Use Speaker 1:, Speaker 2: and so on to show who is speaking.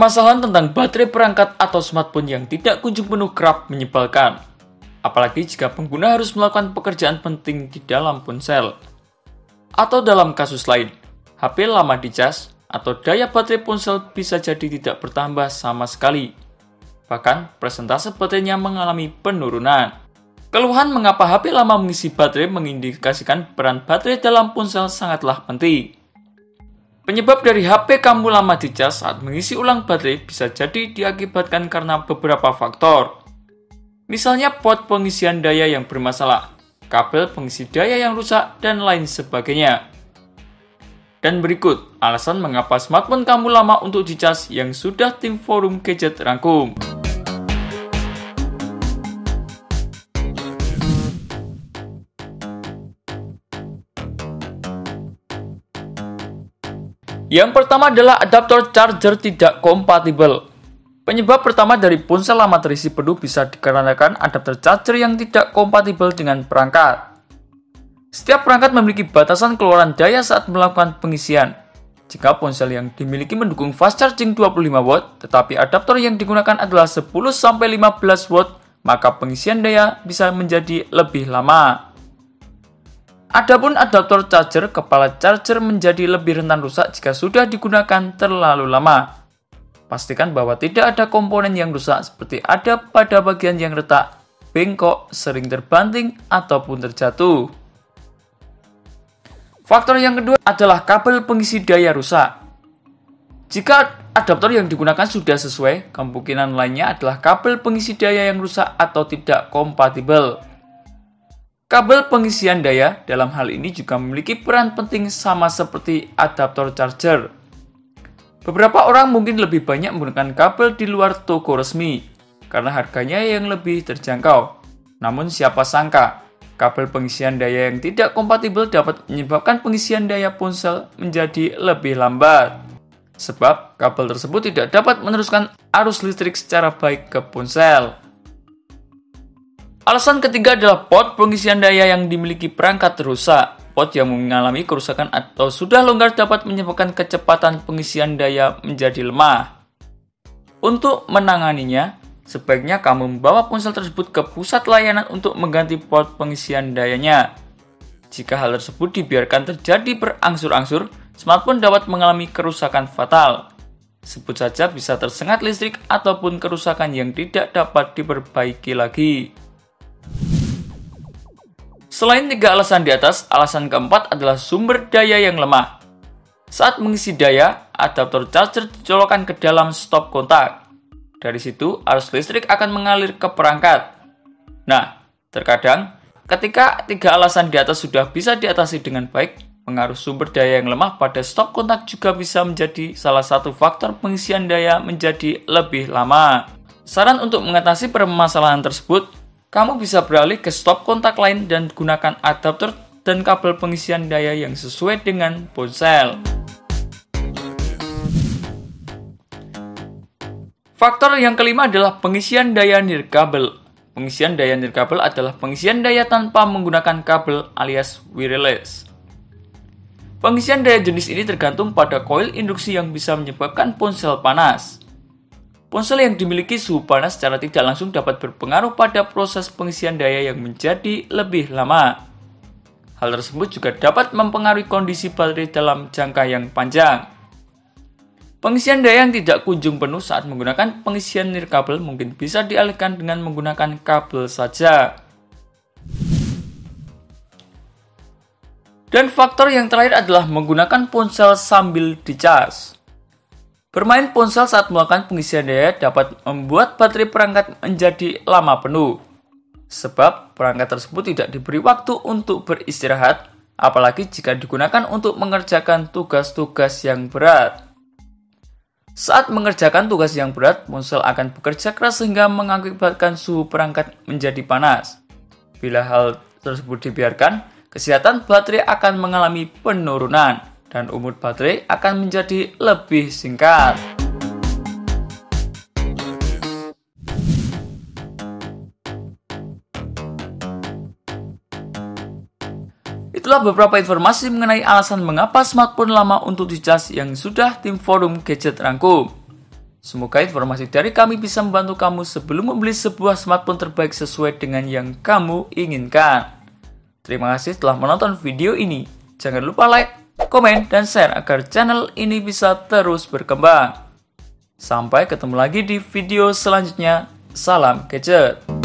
Speaker 1: Permasalahan tentang baterai perangkat atau smartphone yang tidak kunjung penuh kerap menyebalkan, apalagi jika pengguna harus melakukan pekerjaan penting di dalam ponsel. Atau dalam kasus lain, HP lama dicas atau daya baterai ponsel bisa jadi tidak bertambah sama sekali. Bahkan, persentase baterainya mengalami penurunan. Keluhan mengapa HP lama mengisi baterai mengindikasikan peran baterai dalam ponsel sangatlah penting. Penyebab dari HP kamu lama dicas saat mengisi ulang baterai bisa jadi diakibatkan karena beberapa faktor. Misalnya port pengisian daya yang bermasalah, kabel pengisi daya yang rusak, dan lain sebagainya. Dan berikut alasan mengapa smartphone kamu lama untuk dicas yang sudah tim forum gadget rangkum. Yang pertama adalah adaptor charger tidak kompatibel. Penyebab pertama dari ponsel lama terisi penuh bisa dikarenakan adaptor charger yang tidak kompatibel dengan perangkat. Setiap perangkat memiliki batasan keluaran daya saat melakukan pengisian. Jika ponsel yang dimiliki mendukung fast charging 25 watt, tetapi adaptor yang digunakan adalah 10-15 watt, maka pengisian daya bisa menjadi lebih lama. Adapun adaptor charger kepala charger menjadi lebih rentan rusak jika sudah digunakan terlalu lama. Pastikan bahwa tidak ada komponen yang rusak seperti ada pada bagian yang retak, bengkok, sering terbanting, ataupun terjatuh. Faktor yang kedua adalah kabel pengisi daya rusak. Jika adaptor yang digunakan sudah sesuai, kemungkinan lainnya adalah kabel pengisi daya yang rusak atau tidak kompatibel. Kabel pengisian daya dalam hal ini juga memiliki peran penting sama seperti adaptor charger. Beberapa orang mungkin lebih banyak menggunakan kabel di luar toko resmi karena harganya yang lebih terjangkau. Namun siapa sangka, kabel pengisian daya yang tidak kompatibel dapat menyebabkan pengisian daya ponsel menjadi lebih lambat. Sebab kabel tersebut tidak dapat meneruskan arus listrik secara baik ke ponsel. Alasan ketiga adalah port pengisian daya yang dimiliki perangkat rusak. Port yang mengalami kerusakan atau sudah longgar dapat menyebabkan kecepatan pengisian daya menjadi lemah. Untuk menanganinya, sebaiknya kamu membawa ponsel tersebut ke pusat layanan untuk mengganti port pengisian dayanya. Jika hal tersebut dibiarkan terjadi berangsur-angsur, smartphone dapat mengalami kerusakan fatal. Sebut saja bisa tersengat listrik ataupun kerusakan yang tidak dapat diperbaiki lagi. Selain tiga alasan di atas, alasan keempat adalah sumber daya yang lemah. Saat mengisi daya, adaptor charger dicolokkan ke dalam stop kontak. Dari situ, arus listrik akan mengalir ke perangkat. Nah, terkadang, ketika tiga alasan di atas sudah bisa diatasi dengan baik, pengaruh sumber daya yang lemah pada stop kontak juga bisa menjadi salah satu faktor pengisian daya menjadi lebih lama. Saran untuk mengatasi permasalahan tersebut, kamu bisa beralih ke stop kontak lain dan gunakan adaptor dan kabel pengisian daya yang sesuai dengan ponsel. Faktor yang kelima adalah pengisian daya nirkabel. Pengisian daya nirkabel adalah pengisian daya tanpa menggunakan kabel alias wireless. Pengisian daya jenis ini tergantung pada koil induksi yang bisa menyebabkan ponsel panas. Ponsel yang dimiliki suhu panas secara tidak langsung dapat berpengaruh pada proses pengisian daya yang menjadi lebih lama. Hal tersebut juga dapat mempengaruhi kondisi baterai dalam jangka yang panjang. Pengisian daya yang tidak kunjung penuh saat menggunakan pengisian nirkabel mungkin bisa dialihkan dengan menggunakan kabel saja. Dan faktor yang terakhir adalah menggunakan ponsel sambil dicas. Bermain ponsel saat melakukan pengisian daya dapat membuat baterai perangkat menjadi lama penuh. Sebab perangkat tersebut tidak diberi waktu untuk beristirahat, apalagi jika digunakan untuk mengerjakan tugas-tugas yang berat. Saat mengerjakan tugas yang berat, ponsel akan bekerja keras sehingga mengakibatkan suhu perangkat menjadi panas. Bila hal tersebut dibiarkan, kesehatan baterai akan mengalami penurunan dan umur baterai akan menjadi lebih singkat. Itulah beberapa informasi mengenai alasan mengapa smartphone lama untuk dicas yang sudah tim forum gadget rangkum. Semoga informasi dari kami bisa membantu kamu sebelum membeli sebuah smartphone terbaik sesuai dengan yang kamu inginkan. Terima kasih telah menonton video ini. Jangan lupa like, komen, dan share agar channel ini bisa terus berkembang. Sampai ketemu lagi di video selanjutnya. Salam gadget.